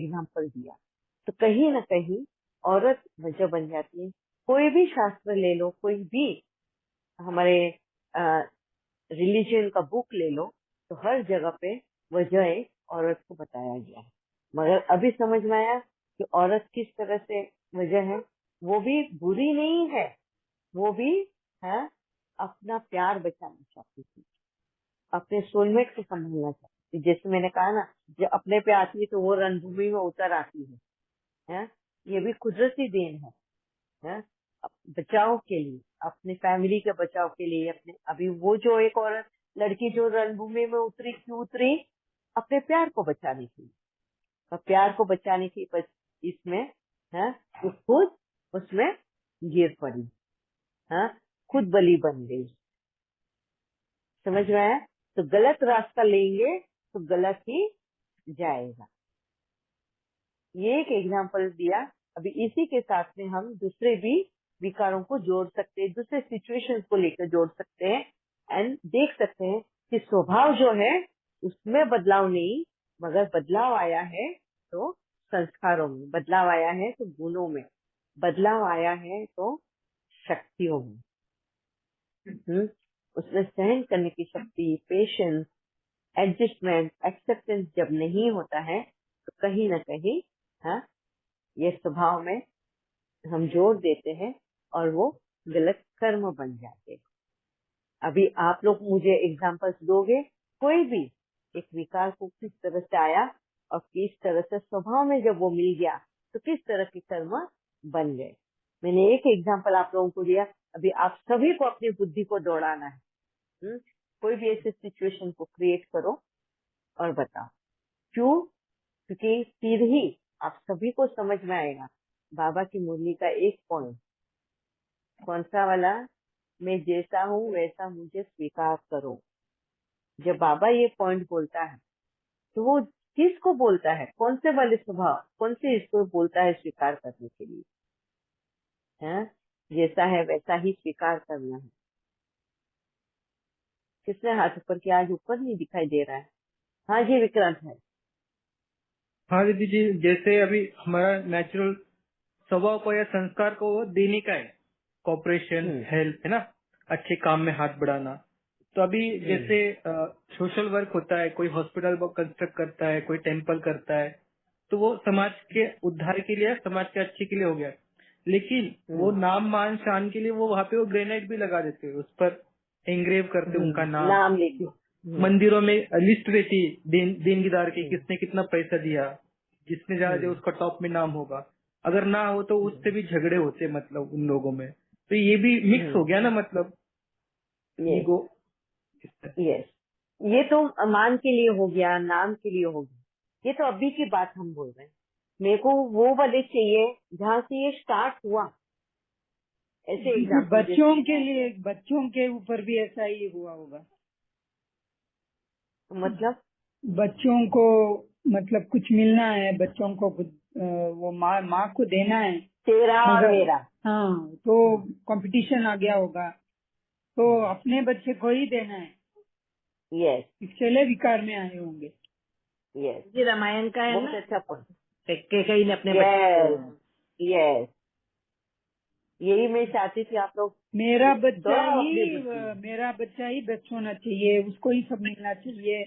Example दिया। तो कहीं ना कहीं औरत वजह बन जाती है। कोई भी शास्त्र ले लो, कोई भी हमारे रिलीजन का बुक ले लो, तो हर जगह पे वजह औरत को बताया गया है। मगर अभी समझ में आया कि औरत किस तरह से वजह है। वो भी बुरी नहीं है, वो भी है अपना प्यार बचाना चाहती थी, अपने सोलमेट से संभलना चाहती थी। जैसे मैंने कहा ना, जब अपने पे आती है तो वो रणभूमि में उतर आती है? ये भी कुदरती देन है? बचाव के लिए, अपने फैमिली के बचाव के लिए। अपने अभी वो जो एक औरत लड़की जो रणभूमि में उतरी, क्यों उतरी? अपने प्यार को बचाने के लिए। और प्यार को बचाने की इसमें है वो खुद उसमें गिर पड़ी, है खुद बलि बन गई। समझ में आया? तो गलत रास्ता लेंगे तो गलत ही जाएगा। ये एक एग्जाम्पल दिया। अभी इसी के साथ में हम दूसरे भी विकारों को जोड़ सकते हैं, दूसरे सिचुएशंस को लेकर जोड़ सकते हैं एंड देख सकते हैं कि स्वभाव जो है उसमें बदलाव नहीं, मगर बदलाव आया है तो संस्कारों में, बदलाव आया है तो गुणों में, बदलाव आया है तो शक्तियों में। उसमें सहन करने की शक्ति, पेशेंस, एडजस्टमेंट, एक्सेप्टेंस जब नहीं होता है तो कहीं ना कहीं ये स्वभाव में हम जोड़ देते हैं और वो गलत कर्म बन जाते हैं। अभी आप लोग मुझे एग्जांपल्स दोगे, कोई भी एक विकार को किस तरह से आया और किस तरह से स्वभाव में जब वो मिल गया तो किस तरह के कर्म बन गए। मैंने एक एग्जांपल आप लोगों को दिया। अभी आप सभी को अपनी बुद्धि को दौड़ाना है। कोई भी ऐसे सिचुएशन को क्रिएट करो और बताओ क्यों। क्योंकि फिर ही आप सभी को समझ में आएगा बाबा की मुरली का एक पॉइंट, कौन सा वाला? मैं जैसा हूँ वैसा मुझे स्वीकार करो। जब बाबा ये पॉइंट बोलता है तो वो किसको बोलता है? कौन से वाले स्वभाव, कौन से इसको बोलता है स्वीकार करने के लिए? है जैसा है वैसा ही स्वीकार करना है। किसने हाथ ऊपर किया? आज ऊपर नहीं दिखाई दे रहा है। हाँ जी विक्रांत है। हाँ दीदी जी, जैसे अभी हमारा नेचुरल स्वभाव को या संस्कार को देने का है, कॉपरेशन, हेल्प, है ना, अच्छे काम में हाथ बढ़ाना। तो अभी जैसे सोशल वर्क होता है, कोई हॉस्पिटल कंस्ट्रक्ट करता है, कोई टेम्पल करता है, तो वो समाज के उद्धार के लिए, समाज के अच्छे के लिए हो गया। लेकिन वो नाम मान शान के लिए वो वहाँ पे वो ग्रेनाइट भी लगा देते हैं, उस पर एंग्रेव करते हैं उनका नाम लिखो। मंदिरों में लिस्ट रहती देनगीदार की, किसने कितना पैसा दिया, जिसने ज्यादा दिया उसका टॉप में नाम होगा। अगर ना हो तो उससे भी झगड़े होते, मतलब उन लोगों में। तो ये भी मिक्स हो गया ना, मतलब ईगो। यस, ये तो मान के लिए हो गया, नाम के लिए हो गया। ये तो अभी की बात हम बोल रहे हैं। मेरे को वो वाले चाहिए जहाँ से ये स्टार्ट हुआ। ऐसे एग्जाम्पल बच्चों के लिए, बच्चों के ऊपर भी ऐसा ही हुआ होगा। मतलब बच्चों को मतलब कुछ मिलना है, बच्चों को कुछ वो माँ को देना है, तेरा और मगर मेरा। हाँ तो कंपटीशन आ गया होगा, तो अपने बच्चे को ही देना है। यस इसके विकार में आए होंगे। यस, ये रामायण का है बहुत ना, अच्छा पॉइंट। कई ने अपने यस यस, यही मैं चाहती थी आप लोग मेरा बच्चा दोहराओ अपनी ही बुद्धि। मेरा बच्चा ही बेस्ट होना चाहिए, उसको ही सब मिलना चाहिए,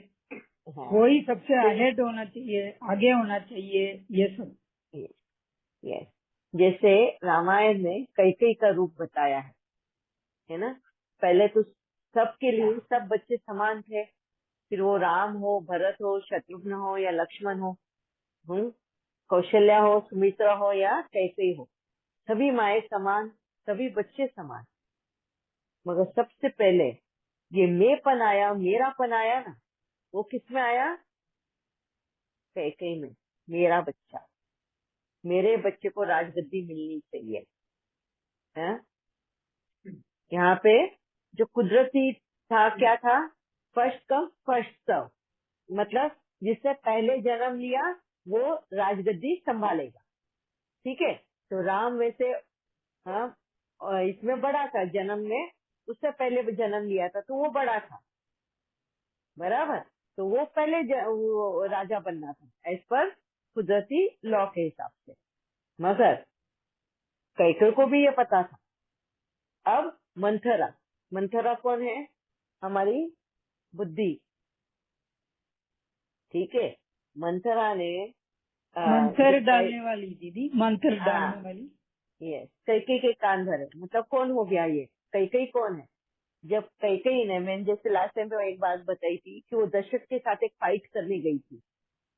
हाँ, वो ही सबसे तो अहेड होना चाहिए, आगे होना चाहिए, ये सब। यस, जैसे रामायण में कैकेयी का रूप बताया है ना। पहले तो सबके लिए सब बच्चे समान थे, फिर वो राम हो, भरत हो, शत्रुघ्न हो या लक्ष्मण हो, कौशल्या हो, सुमित्रा हो या कैकेयी हो, सभी माए समान, सभी बच्चे समान। मगर सबसे पहले ये मैंपन आया, मेरापन आया ना, वो किस में आया? कैकेयी में। मेरा बच्चा, मेरे बच्चे को राजगद्दी मिलनी चाहिए। है यहाँ पे जो कुदरती था, क्या था? फर्स्ट कम फर्स्ट सर्व, मतलब जिसने पहले जन्म लिया वो राजगद्दी संभालेगा। ठीक है, तो राम वैसे और इसमें बड़ा था, जन्म में उससे पहले जन्म लिया था तो वो बड़ा था, बराबर। तो वो पहले वो राजा बनना था एज पर कुदरती लॉ के हिसाब से। मगर कैकई को भी ये पता था। अब मंथरा, मंथरा कौन है? हमारी बुद्धि, ठीक है। मंथरा ने मंत्र डालने वाली दीदी, मंत्र डालने वाली। यस, कैकई के कान भरे, मतलब कौन हो गया ये? कैकई कौन है? जब कैकई ने, मैंने जैसे लास्ट टाइम पे एक बात बताई थी कि वो दशरथ के साथ एक फाइट करने गई थी,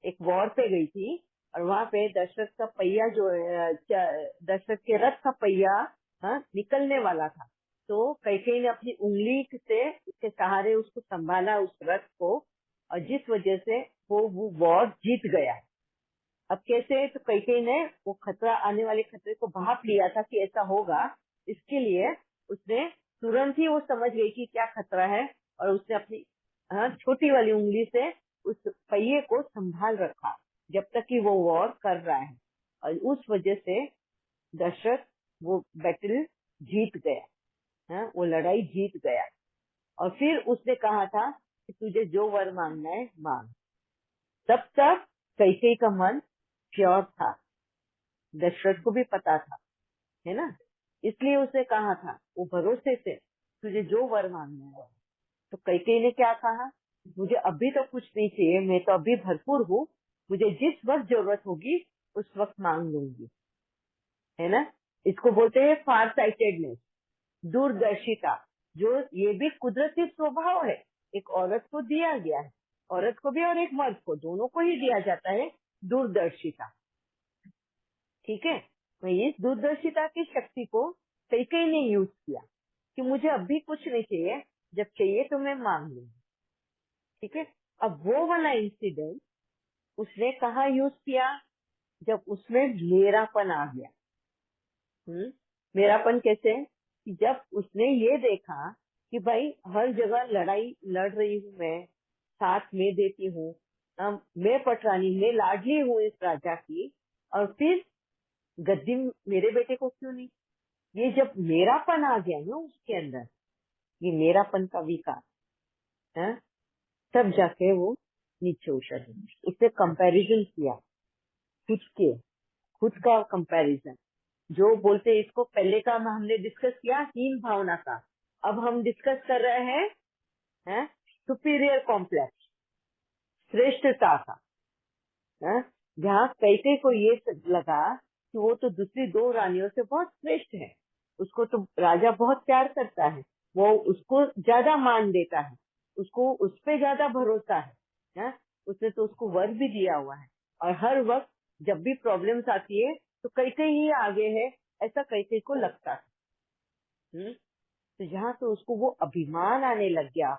एक वॉर पे गई थी, और वहां पे दशरथ का पहिया जो है, दशरथ के रथ का पहिया निकलने वाला था। तो कैकई ने अपनी उंगली से उसके सहारे उसको संभाला, उस रथ को, और जिस वजह से वो वॉर जीत गया। अब कैसे? तो कैकई ने वो खतरा, आने वाले खतरे को भाप लिया था कि ऐसा होगा, इसके लिए उसने तुरंत ही वो समझ गई कि क्या खतरा है, और उसने अपनी छोटी वाली उंगली से उस पहिए को संभाल रखा जब तक कि वो वॉर कर रहा है, और उस वजह से दशरथ वो बैटल जीत गया, वो लड़ाई जीत गया। और फिर उसने कहा था कि तुझे जो वर मांगना है मांग। तब तक कैकई का मन प्योर था, दशरथ को भी पता था, है ना, इसलिए उसने कहा था वो भरोसे से, तुझे जो वर मांगना है। तो कैकई ने क्या कहा? मुझे अभी तो कुछ नहीं चाहिए, मैं तो अभी भरपूर हूँ, मुझे जिस वक्त जरूरत होगी उस वक्त मांग लूंगी, है ना। इसको बोलते हैं फार साइटेडनेस, दूरदर्शिता, जो ये भी कुदरती स्वभाव है, एक औरत को दिया गया है, औरत को भी और एक मर्द को, दोनों को ही दिया जाता है दूरदर्शिता, ठीक है। तो इस दूरदर्शिता की शक्ति को कैकई ने यूज किया कि मुझे अभी कुछ नहीं चाहिए, जब चाहिए तो मैं मांग लूंगी, ठीक है। अब वो वाला इंसिडेंट उसने कहा यूज किया? जब उसमें मेरापन आ गया। मेरापन कैसे? कि जब उसने ये देखा कि भाई हर जगह लड़ाई लड़ रही हूँ मैं, साथ में देती हूँ, मैं पटरानी, मैं लाडली हूँ इस राजा की, और फिर गद्दी मेरे बेटे को क्यों नहीं? ये जब मेरापन आ गया ना उसके अंदर, ये मेरापन का विकार है, तब जाके वो नीचे उतर। उसने कंपैरिजन किया खुद का कंपैरिजन, जो बोलते हैं इसको, पहले का हमने डिस्कस किया हीन भावना का, अब हम डिस्कस कर रहे हैं सुपीरियर कॉम्प्लेक्स, श्रेष्ठता का, जहाँ कैकई को ये लगा कि वो तो दूसरी दो रानियों से बहुत श्रेष्ठ है, उसको तो राजा बहुत प्यार करता है, वो उसको ज्यादा मान देता है, उसको उस पे ज्यादा भरोसा है, उसने तो उसको वर भी दिया हुआ है, और हर वक्त जब भी प्रॉब्लम्स आती है तो कैकई ही आगे है, ऐसा कैकई को लगता है। तो यहाँ तो उसको वो अभिमान आने लग गया।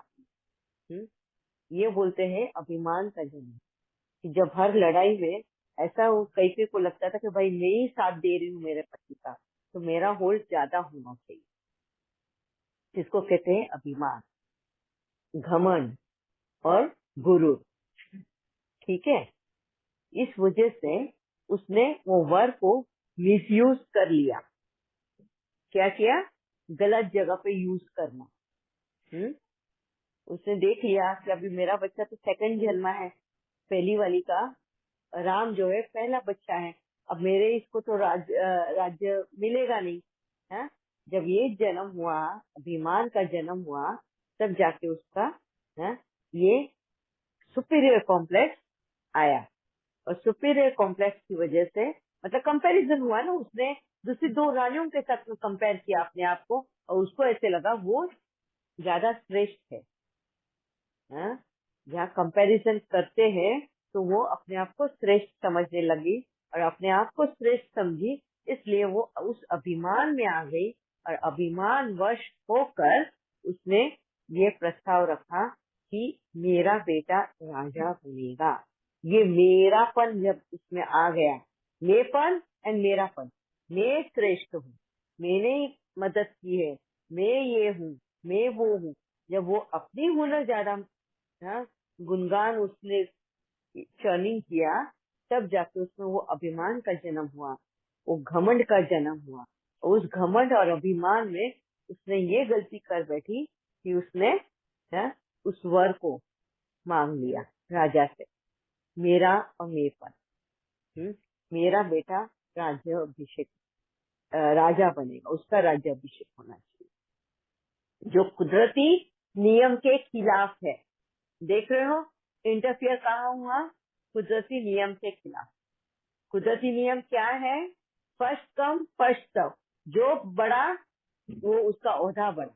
ये बोलते हैं अभिमान का जन्म, कि जब हर लड़ाई में ऐसा वो कैकई को लगता था कि भाई मैं ही साथ दे रही हूँ मेरे पति का, तो मेरा होल्ड ज्यादा होना चाहिए, जिसको कहते हैं अभिमान, घमंड और गुरु, ठीक है। इस वजह से उसने वो वर को मिसयूज कर लिया। क्या किया? गलत जगह पे यूज करना। उसने देख लिया कि अभी मेरा बच्चा तो सेकंड जन्मा है, पहली वाली का राम जो है पहला बच्चा है, अब मेरे इसको तो राज्य मिलेगा नहीं है। जब ये जन्म हुआ, अभिमान का जन्म हुआ, तब जाके उसका ये सुपीरियर कॉम्प्लेक्स आया, और सुपीरियर कॉम्प्लेक्स की वजह से, मतलब कंपैरिजन हुआ ना, उसने दूसरी दो रानियों के साथ में कंपेयर किया अपने आप को, और उसको ऐसे लगा वो ज्यादा श्रेष्ठ है। जहाँ कंपैरिजन करते हैं तो वो अपने आप को श्रेष्ठ समझने लगी, और अपने आप को श्रेष्ठ समझी, इसलिए वो उस अभिमान में आ गई, और अभिमान वश होकर उसने ये प्रस्ताव रखा कि मेरा बेटा राजा बनेगा। ये मेरापन जब उसमें आ गया, मेपन एंड मेरापन, मैं श्रेष्ठ हूँ, मैंने ही मदद की है, मैं ये हूँ, मैं वो हूँ, जब वो अपनी हुनर ज्यादा गुणगान उसने चर्निंग किया, तब जाके उसमें वो अभिमान का जन्म हुआ, वो घमंड का जन्म हुआ, और उस घमंड और अभिमान में उसने ये गलती कर बैठी कि उसने उस वर को मांग लिया राजा से, मेरा और मेपन। मेरा बेटा राजा बनेगा, उसका राज्याभिषेक होना चाहिए। जो कुदरती नियम के खिलाफ है, देख रहे हो इंटरफियर कहाँ हुआ? कुदरती नियम के खिलाफ। कुदरती नियम क्या है? फर्स्ट कम फर्स्ट सर्व, जो बड़ा वो उसका ओहदा बड़ा,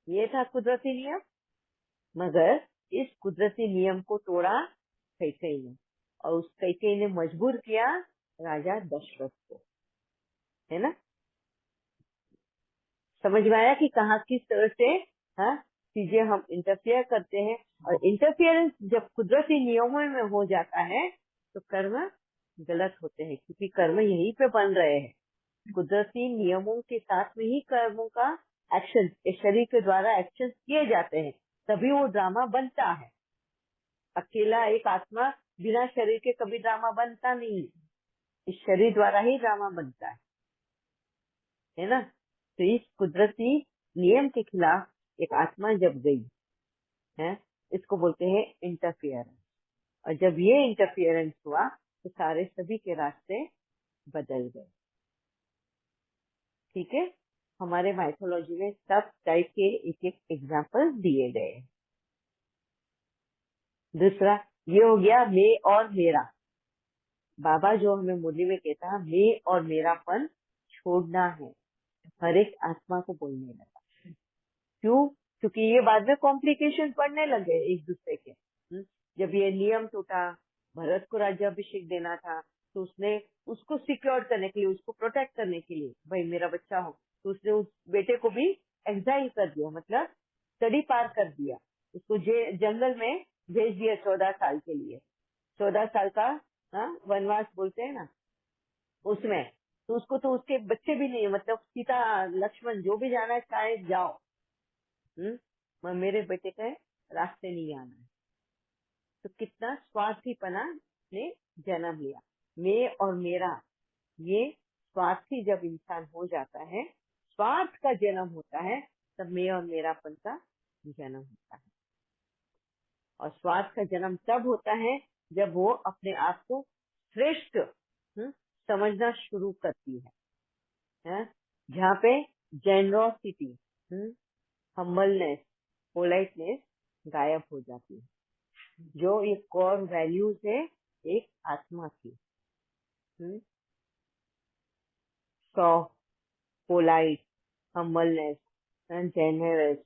ये था कुदरती नियम। मगर इस कुदरती नियम को तोड़ा कैकेयी ने, और उस कैकेयी ने मजबूर किया राजा दशरथ को, है ना। समझ में आया कि कहाँ किस तरह से चीजें हम इंटरफियर करते हैं। और इंटरफियरेंस जब कुदरती नियमों में हो जाता है तो कर्म गलत होते हैं, क्योंकि कर्म यहीं पे बन रहे हैं। कुदरती नियमों के साथ में ही कर्मों का एक्शन, शरीर के द्वारा एक्शन किए जाते हैं, तभी वो ड्रामा बनता है। अकेला एक आत्मा बिना शरीर के कभी ड्रामा बनता नहीं है, इस शरीर द्वारा ही ड्रामा बनता है ना। तो इस कुदरती नियम के खिलाफ एक आत्मा जब गई है, इसको बोलते हैं इंटरफियरेंस। और जब ये इंटरफियरेंस हुआ तो सारे सभी के रास्ते बदल गए। ठीक है, हमारे माइथोलॉजी में सब टाइप के एक एक एग्जाम्पल दिए गए। दूसरा ये हो गया मैं और मेरा। बाबा जो हमें मुरली में कहता है मैं और मेरापन छोड़ना है, हर एक आत्मा को बोलने लगा। क्यों? क्योंकि ये बाद में कॉम्प्लिकेशन पड़ने लगे एक दूसरे के। जब ये नियम टूटा, भरत को राज्याभिषेक देना था, तो उसने उसको सिक्योर करने के लिए, उसको प्रोटेक्ट करने के लिए, भाई मेरा बच्चा हो, तो उसने उस बेटे को भी एक्साइल कर दिया, मतलब तड़ी पार कर दिया, उसको जंगल में भेज दिया 14 साल के लिए। 14 साल का वनवास बोलते हैं ना, उसमें तो उसको तो उसके बच्चे भी नहीं, मतलब सीता लक्ष्मण जो भी जाना है शायद जाओ, मेरे बेटे के रास्ते नहीं आना है। तो कितना स्वार्थीपना ने जन्म लिया। मैं और मेरा, ये स्वार्थी जब इंसान हो जाता है, स्वार्थ का जन्म होता है, तब मैं और मेरापन का जन्म होता है। और स्वार्थ का जन्म तब होता है जब वो अपने आप को श्रेष्ठ समझना शुरू करती है, जहाँ पे जेनरोसिटी, हम्बलनेस, पोलाइटनेस गायब हो जाती है, जो एक कोर वैल्यूज है एक आत्मा की। सॉफ्ट, पोलाइट, हम्बलनेस, जेनरस,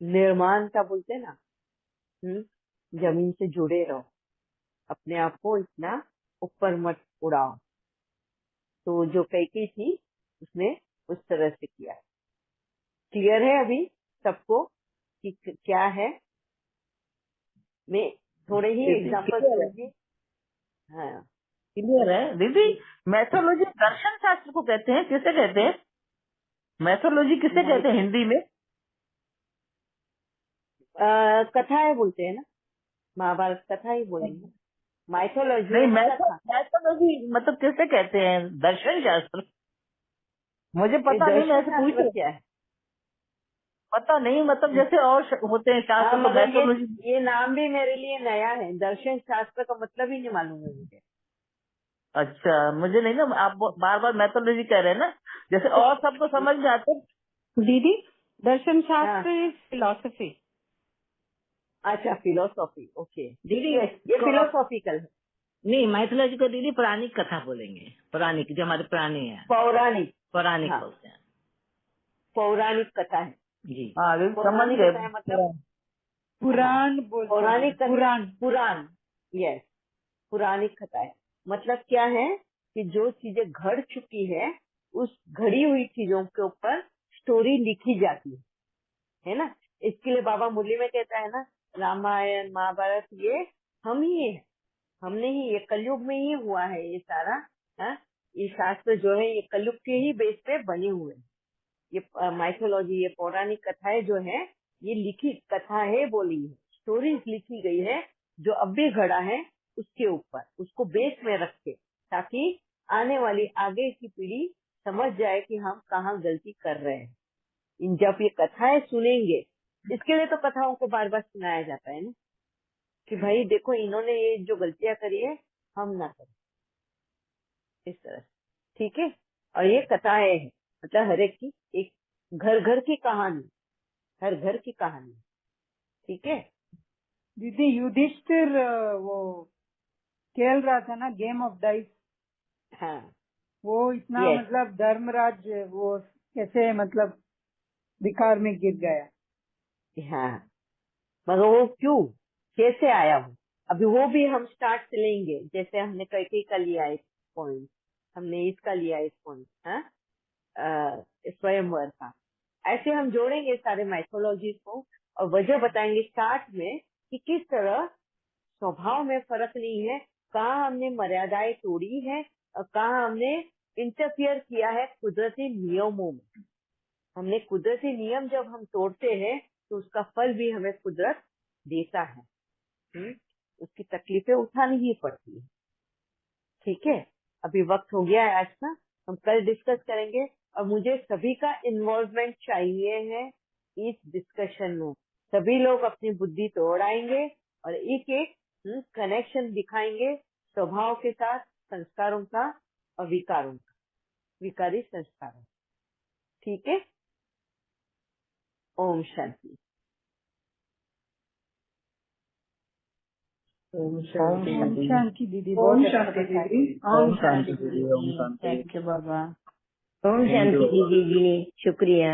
निर्माणता बोलते ना, जमीन से जुड़े रहो, अपने आप को इतना ऊपर मत उड़ाओ। तो जो कैकेयी थी उसने उस तरह से किया। क्लियर है अभी सबको कि क्या है? मैं थोड़े ही एग्जाम्पल दूंगी। हाँ, क्लियर है दीदी। मैथोलॉजी दर्शन शास्त्र को कहते हैं, किसे कहते हैं? मैथोलॉजी किसे कहते हैं हिंदी में? कथाएं बोलते हैं ना, महाभारत कथा ही बोलेंगे। माइथोलॉजी नहीं, कथा। मैथोलॉजी मतलब किसे कहते हैं? दर्शन शास्त्र मुझे पता नहीं, मैं ऐसे पूछ क्या है पता नहीं, मतलब जैसे और होते हैं शास्त्र, तो मगर मैथोलॉजी। ये नाम भी मेरे लिए नया है। दर्शन शास्त्र का मतलब ही नहीं मालूम है मुझे। अच्छा, मुझे नहीं ना, आप बार बार मैथोलॉजी कह रहे हैं ना, जैसे और सबको समझ में आते। दीदी दर्शन शास्त्र इज फिलोसफी। अच्छा, फिलोसॉफी, ओके दीदी ये फिलोसॉफिकल है। नहीं, मैथोलॉजी को दीदी पौराणिक कथा बोलेंगे, पौराणिक जो हमारे पुराने हैं, पौराणिक बोलते हैं। पौराणिक कथा है जी। पौराणिक कथा है मतलब पुराण पौराणिक पुराण। यस, पुराणिक कथा है। मतलब क्या है कि जो चीजें घड़ चुकी है, उस घड़ी हुई चीजों के ऊपर स्टोरी लिखी जाती है ना। इसके लिए बाबा मुरली में कहता है ना, रामायण महाभारत ये हम ही है, हमने ही, ये कलयुग में ही हुआ है ये सारा। ये शास्त्र जो है ये कलयुग के ही बेस पे बने हुए हैं। ये माइथोलॉजी, ये पौराणिक कथाएं जो है, ये लिखी कथा है, बोली है, स्टोरीज लिखी गई है, जो अब भी घड़ा है उसके ऊपर, उसको बेस में रख के, ताकि आने वाली आगे की पीढ़ी समझ जाए कि हम कहाँ गलती कर रहे हैं। जब ये कथाएं सुनेंगे, इसके लिए तो कथाओं को बार बार सुनाया जाता है ना, कि भाई देखो इन्होंने ये जो गलतियां करी है, हम ना करें, इस तरह से। ठीक है। और ये कथाएं हैं, मतलब हर एक की एक घर घर की कहानी, हर घर की कहानी। ठीक है। दीदी युधिष्ठिर वो खेल रहा था ना गेम ऑफ डाइस, हाँ। वो इतना यस। मतलब धर्मराज वो कैसे मतलब विकार में गिर गया। हाँ, मगर वो क्यों, कैसे आया वो, अभी वो भी हम स्टार्ट से लेंगे। जैसे हमने कैके का लिया एक पॉइंट, हमने इसका लिया एक पॉइंट, हाँ, स्वयंवर का। ऐसे हम जोड़ेंगे सारे माइथोलॉजी को और वजह बताएंगे स्टार्ट में कि किस तरह स्वभाव में फर्क नहीं है, कहाँ हमने मर्यादाएं तोड़ी है और कहाँ हमने इंटरफियर किया है कुदरती नियमों में। हमने कुदरती नियम जब हम तोड़ते हैं तो उसका फल भी हमें कुदरत देता है। उसकी तकलीफें उठानी ही पड़ती है। ठीक है। अभी वक्त हो गया है आज का, हम कल डिस्कस करेंगे और मुझे सभी का इन्वॉल्वमेंट चाहिए है इस डिस्कशन में। सभी लोग अपनी बुद्धि तोड़ाएंगे और एक एक कनेक्शन दिखाएंगे स्वभाव के साथ, संस्कारों का और विकारों का, विकारी संस्कारों। ठीक है। ओम शांति। ओम ओम शांति। शांति दीदी, ओम बहुत अच्छा शांति बताया। दीदी। ओम शांति दीदी, थैंक यू बाबा। ओम शांति दीदी जी, शुक्रिया।